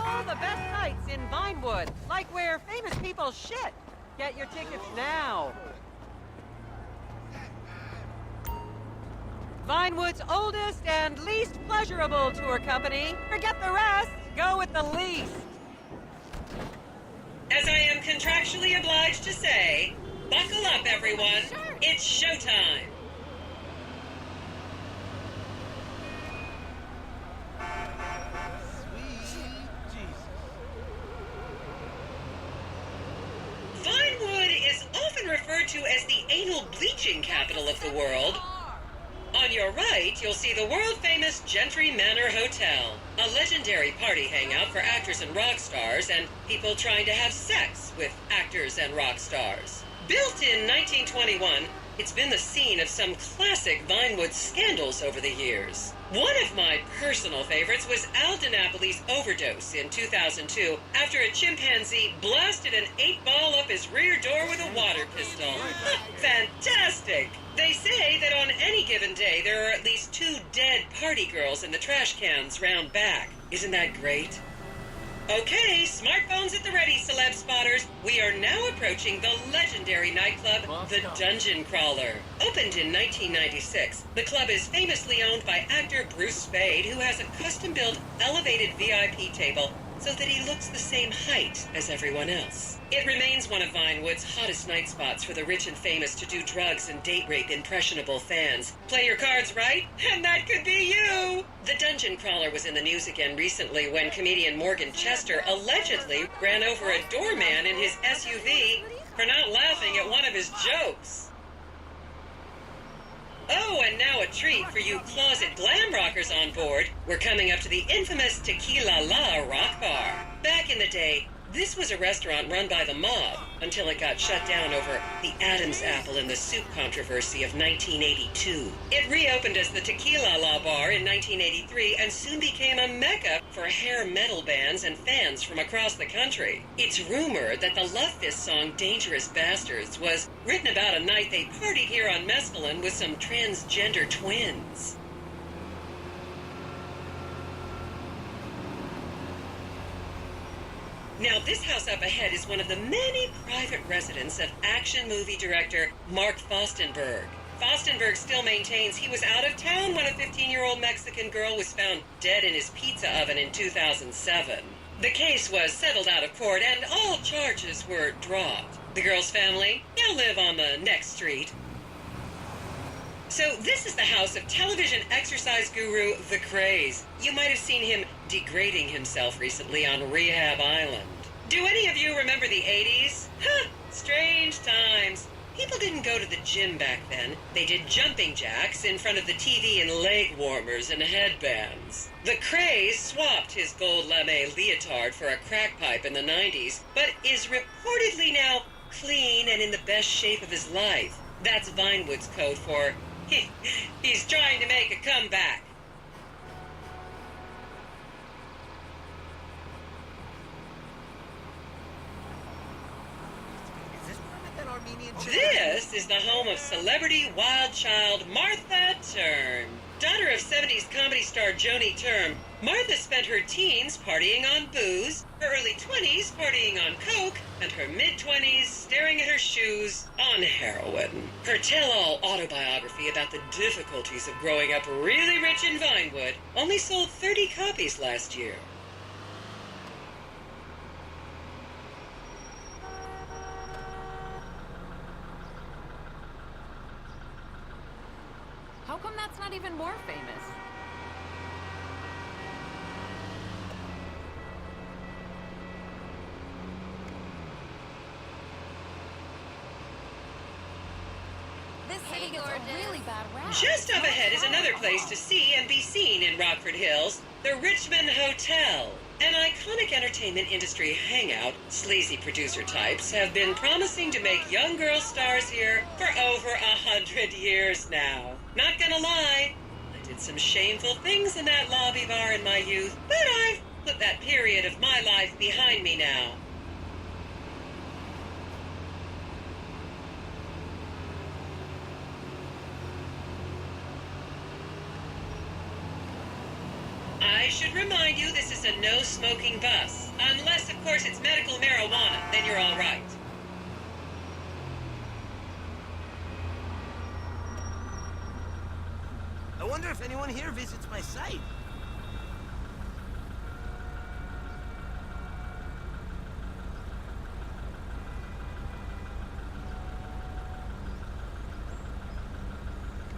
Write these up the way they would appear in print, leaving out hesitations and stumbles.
all the best sights in Vinewood, like where famous people shit. Get your tickets now. Vinewood's oldest and least pleasurable tour company. Forget the rest, go with the least. As I am contractually obliged to say, buckle up, everyone. Sure. It's showtime. Vinewood is often referred to as the anal bleaching capital of the world. On your right, you'll see the world-famous Gentry Manor Hotel, a legendary party hangout for actors and rock stars and people trying to have sex with actors and rock stars. Built in 1921, it's been the scene of some classic Vinewood scandals over the years. One of my personal favorites was Al DiNapoli's overdose in 2002 after a chimpanzee blasted an 8-ball up his rear door with a water pistol. Fantastic! They say that on any given day there are at least 2 dead party girls in the trash cans round back. Isn't that great? Okay, smartphones at the ready, celeb spotters. We are now approaching the legendary nightclub, the Dungeon Crawler. Opened in 1996, the club is famously owned by actor Bruce Spade, who has a custom-built elevated VIP table so that he looks the same height as everyone else. It remains one of Vinewood's hottest night spots for the rich and famous to do drugs and date rape impressionable fans. Play your cards right, and that could be you! The Dungeon Crawler was in the news again recently when comedian Morgan Chester allegedly ran over a doorman in his SUV for not laughing at one of his jokes. Oh, and now a treat for you closet glam rockers on board. We're coming up to the infamous Tequila La Rock Bar. Back in the day, this was a restaurant run by the mob until it got shut down over the Adam's apple in the soup controversy of 1982. It reopened as the Tequila La Bar in 1983 and soon became a mecca for hair metal bands and fans from across the country. It's rumored that the Love Fist song Dangerous Bastards was written about a night they partied here on Mescaline with some transgender twins. Now, this house up ahead is one of the many private residence of action movie director Mark Fostenberg. Fostenberg still maintains he was out of town when a 15-year-old Mexican girl was found dead in his pizza oven in 2007. The case was settled out of court and all charges were dropped. The girl's family now live on the next street. So this is the house of television exercise guru The Craze. You might have seen him degrading himself recently on Rehab Island. Do any of you remember the 80s? Huh, strange times. People didn't go to the gym back then. They did jumping jacks in front of the TV and leg warmers and headbands. The Craze swapped his gold lame leotard for a crack pipe in the 90s, but is reportedly now clean and in the best shape of his life. That's Vinewood's code for he's trying to make a comeback. This is the home of celebrity wild child Martha Term. Daughter of 70s comedy star Joni Term, Martha spent her teens partying on booze, her early 20s partying on coke, and her mid-20s staring at her shoes on heroin. Her tell-all autobiography about the difficulties of growing up really rich in Vinewood only sold 30 copies last year. How come that's not even more famous? This city gets a really bad rap. Just up ahead is another place to see and be seen in Rockford Hills, the Richmond Hotel. An iconic entertainment industry hangout, sleazy producer types have been promising to make young girl stars here for over 100 years now. Not gonna lie, I did some shameful things in that lobby bar in my youth, but I've put that period of my life behind me now. I I should remind you this is a no-smoking bus. Unless, of course, it's medical marijuana, then you're all right. I wonder if anyone here visits my site.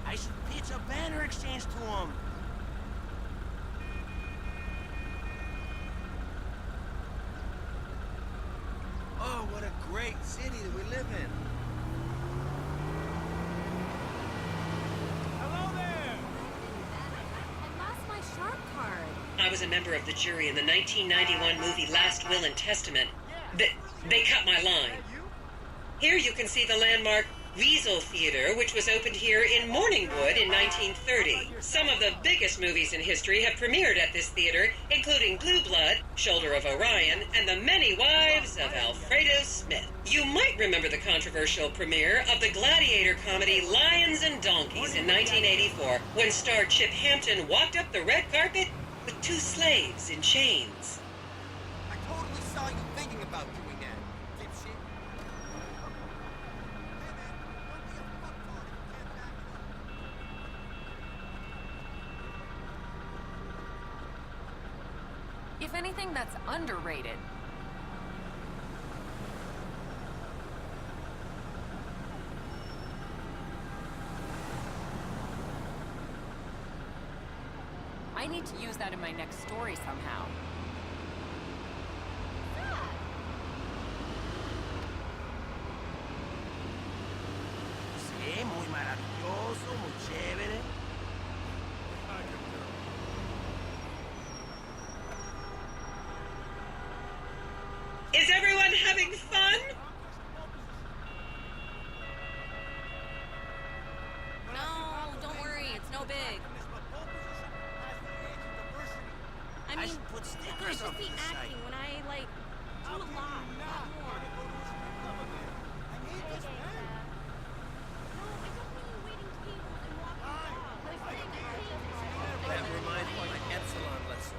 I should pitch a banner exchange to them. Oh, what a great city that we live in. Hello there! I lost my sharp card. I was a member of the jury in the 1991 movie Last Will and Testament. They cut my line. Here you can see the landmark Weasel Theater, which was opened here in Morningwood in 1930. Some of the biggest movies in history have premiered at this theater, including Blue Blood, Shoulder of Orion, and The Many Wives of Alfredo Smith. You might remember the controversial premiere of the gladiator comedy Lions and Donkeys in 1984, when star Chip Hampton walked up the red carpet with two slaves in chains. I totally saw you thinking about doing that, dipshit. If anything, that's underrated. I need to use that in my next story somehow. Sí, muy maravilloso, muy chévere. Is everyone having fun? No, don't worry, it's no big. I mean, should put I stickers should up be to the site. acting when I, like, do a lot more. That reminds me of my Epsilon lesson.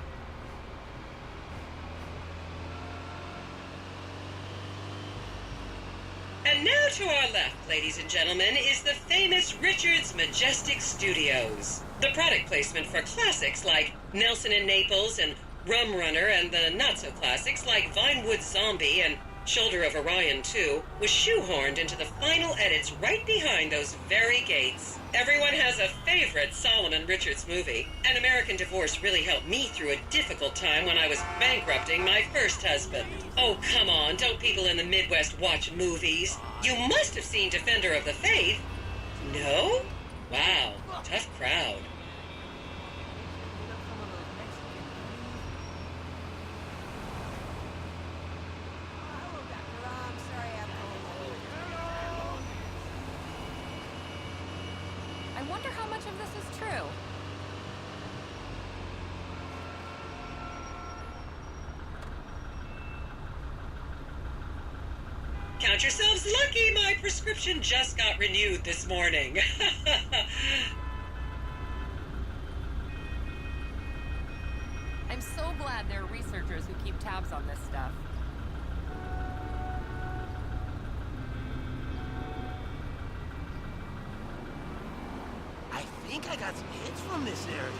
And now to our left, ladies and gentlemen, is the famous Richards Majestic Studios. The product placement for classics like Nelson and Naples and Rum Runner, and the not-so-classics like Vinewood Zombie and Shoulder of Orion 2 was shoehorned into the final edits right behind those very gates. Everyone has a favorite Solomon Richards movie. An American Divorce really helped me through a difficult time when I was bankrupting my first husband. Oh, come on, don't people in the Midwest watch movies? You must have seen Defender of the Faith. No? Wow, tough crowd. I wonder how much of this is true. Count yourselves lucky, my prescription just got renewed this morning. I'm so glad there are researchers who keep tabs on this stuff. I think I got some hits from this area.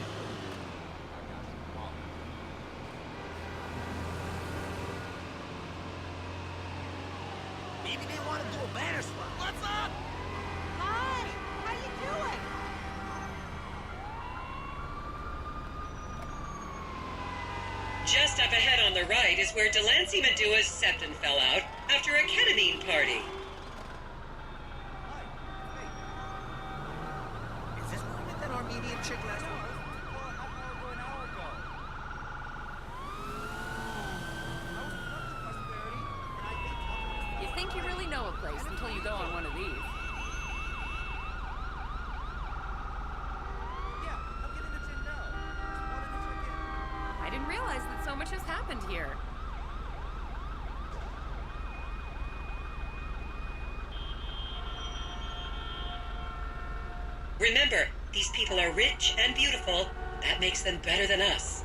Maybe they want to do a banner swap. What's up? Hi, how you doing? Just up ahead on the right is where Delancey Medua's septon fell out after a ketamine party. Is this where we met that Armenian chick last week? You think you really know a place until you go on one of these. I didn't realize that so much has happened here. Remember, these people are rich and beautiful. That makes them better than us.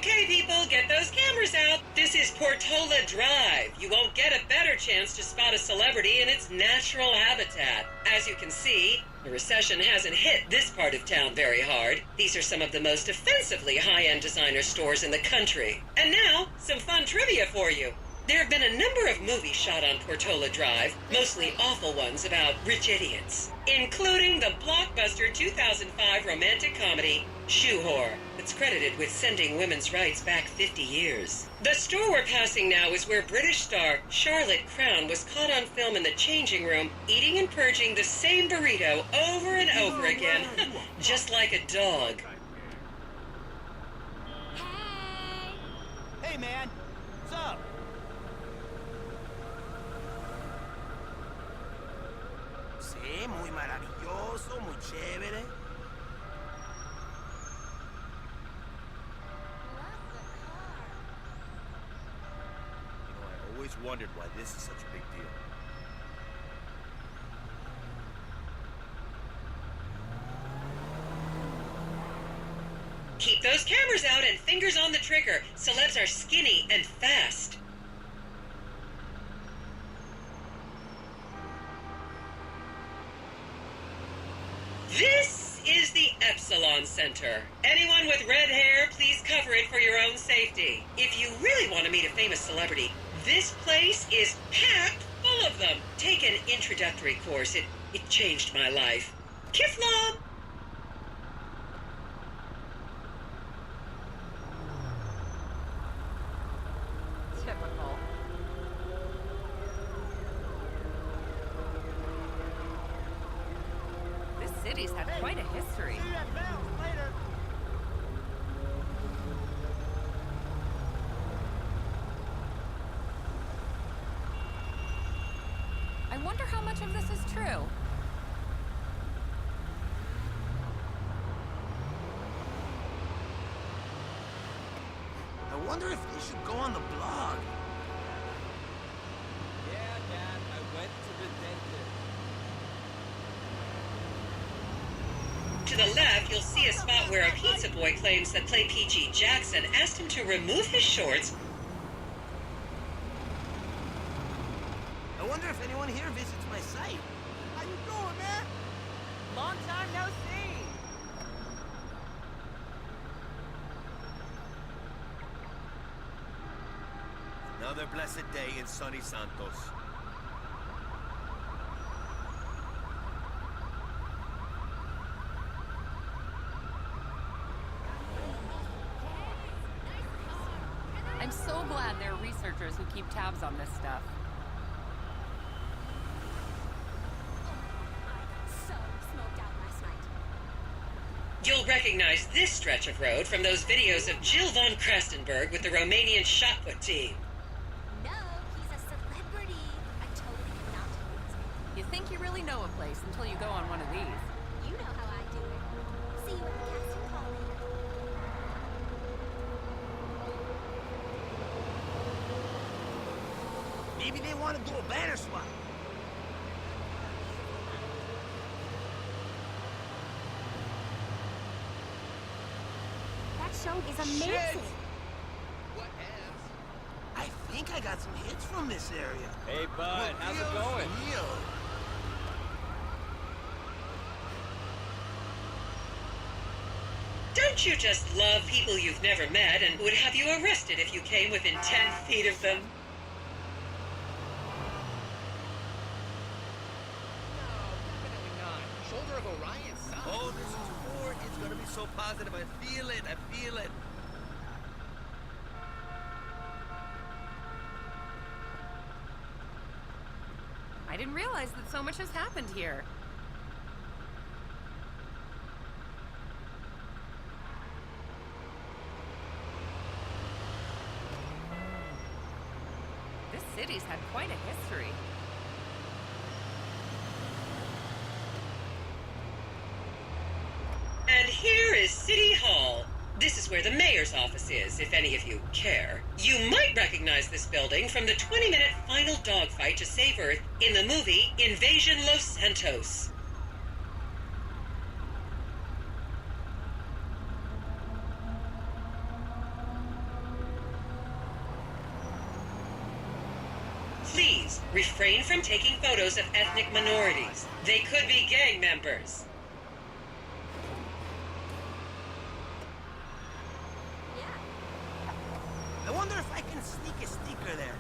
Okay, people, get those cameras out. This is Portola Drive. You won't get a better chance to spot a celebrity in its natural habitat. As you can see, the recession hasn't hit this part of town very hard. These are some of the most offensively high-end designer stores in the country. And now, some fun trivia for you. There have been a number of movies shot on Portola Drive, mostly awful ones about rich idiots, including the blockbuster 2005 romantic comedy, Shoe Whore, that's credited with sending women's rights back 50 years. The store we're passing now is where British star Charlotte Crown was caught on film in the changing room, eating and purging the same burrito over and over again, just like a dog. Hey, man. What's up? Sí, muy maravilloso, muy chévere. I always wondered why this is such a big deal. Keep those cameras out and fingers on the trigger. Celebs are skinny and fast. This is the Epsilon Center. Anyone with red hair, please cover it for your own safety. If you really want to meet a famous celebrity, this place is packed full of them. Take an introductory course. It changed my life. Kiflam! Typical. This city's had quite a history. See you at Bell's later. I wonder how much of this is true. I wonder if they should go on the blog. Yeah, Dad, I went to the dentist. To the left, you'll see a spot where a pizza boy claims that Play PG Jackson asked him to remove his shorts. I wonder if anyone here visits my site. How you doing, man? Long time no see. Another blessed day in sunny Santos. I'm so glad there are researchers who keep tabs on this stuff. So smoked out last night. You'll recognize this stretch of road from those videos of Jill von Krastenberg with the Romanian shot put team. No, he's a celebrity. I totally cannot tell you his name. You think you really know a place until you go on one of these. You know how I do it. See you at the casting call later. Maybe they want to do a banner swap. That show is amazing. What else? I think I got some hits from this area. Hey, bud, how's it going? Don't you just love people you've never met and would have you arrested if you came within 10 feet of them? Definitely not. Shoulder of Orion sucks. Oh, this is Ford. It's gonna be so positive. I feel it. I feel it. I didn't realize that so much has happened here. This city's had quite a history. And here is City Hall. This is where the mayor's office is, if any of you care. You might recognize this building from the 20-minute final dogfight to save Earth in the movie Invasion Los Santos. please refrain from taking photos of ethnic minorities. They could be gang members. I wonder if I can sneak a sneaker there.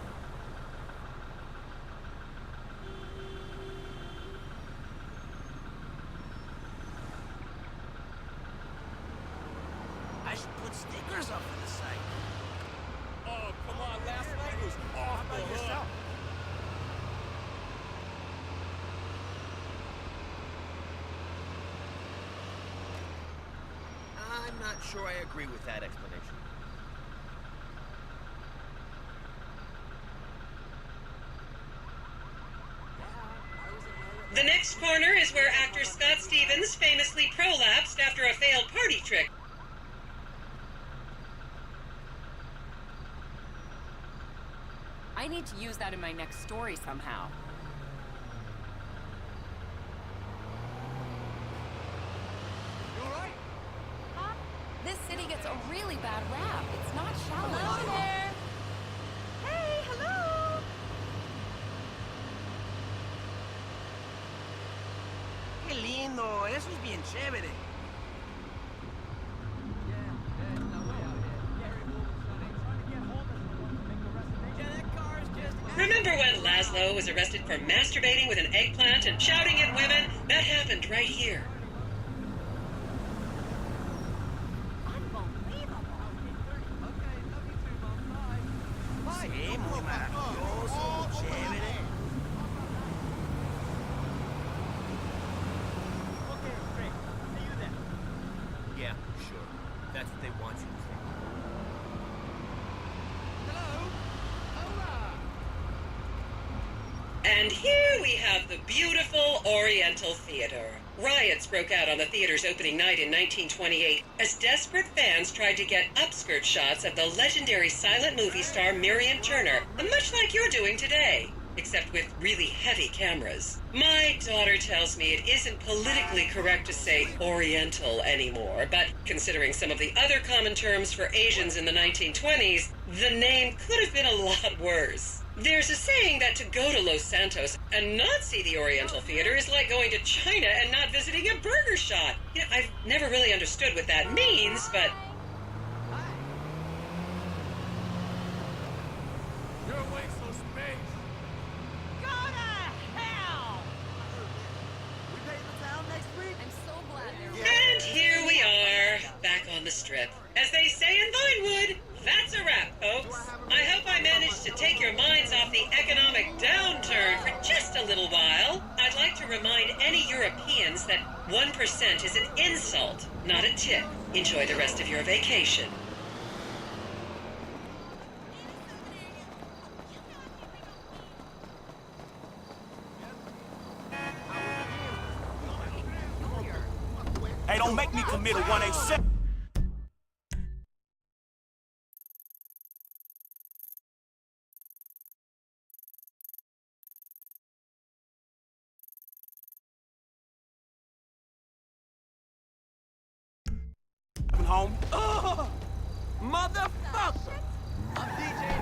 I should put stickers up for the site. Oh, come on, last night was off the hook. I'm not sure I agree with that explanation. The next corner is where actor Scott Stevens famously prolapsed after a failed party trick. I need to use that in my next story somehow. You alright? This city gets a really bad rap. It's not shallow. Hello there. Hey, hello. Qué lindo, eso es bien chévere. Remember when Laszlo was arrested for masturbating with an eggplant and shouting at women? That happened right here. Sí, muy maravilloso, chévere. Yeah, sure. That's what they want you to think. Hello? Hola! And here we have the beautiful Oriental Theater. Riots broke out on the theater's opening night in 1928 as desperate fans tried to get upskirt shots of the legendary silent movie star Miriam Turner, much like you're doing today, except with really heavy cameras. My daughter tells me it isn't politically correct to say Oriental anymore, but considering some of the other common terms for Asians in the 1920s, the name could have been a lot worse. There's a saying that to go to Los Santos and not see the Oriental Theater is like going to China and not visiting a burger shop. You know, I've never really understood what that means, but You're a waste of space. Go to hell. We pay the town next week? I'm so glad they're and here we are, back on the strip. As they say in Vinewood, that's a wrap, folks. I hope I managed to take your minds off the economic downturn for just a little while. I'd like to remind any Europeans that 1% is an insult, not a tip. Enjoy the rest of your vacation. Hey, don't make me commit a 187. Home. Motherfucker! I'm DJ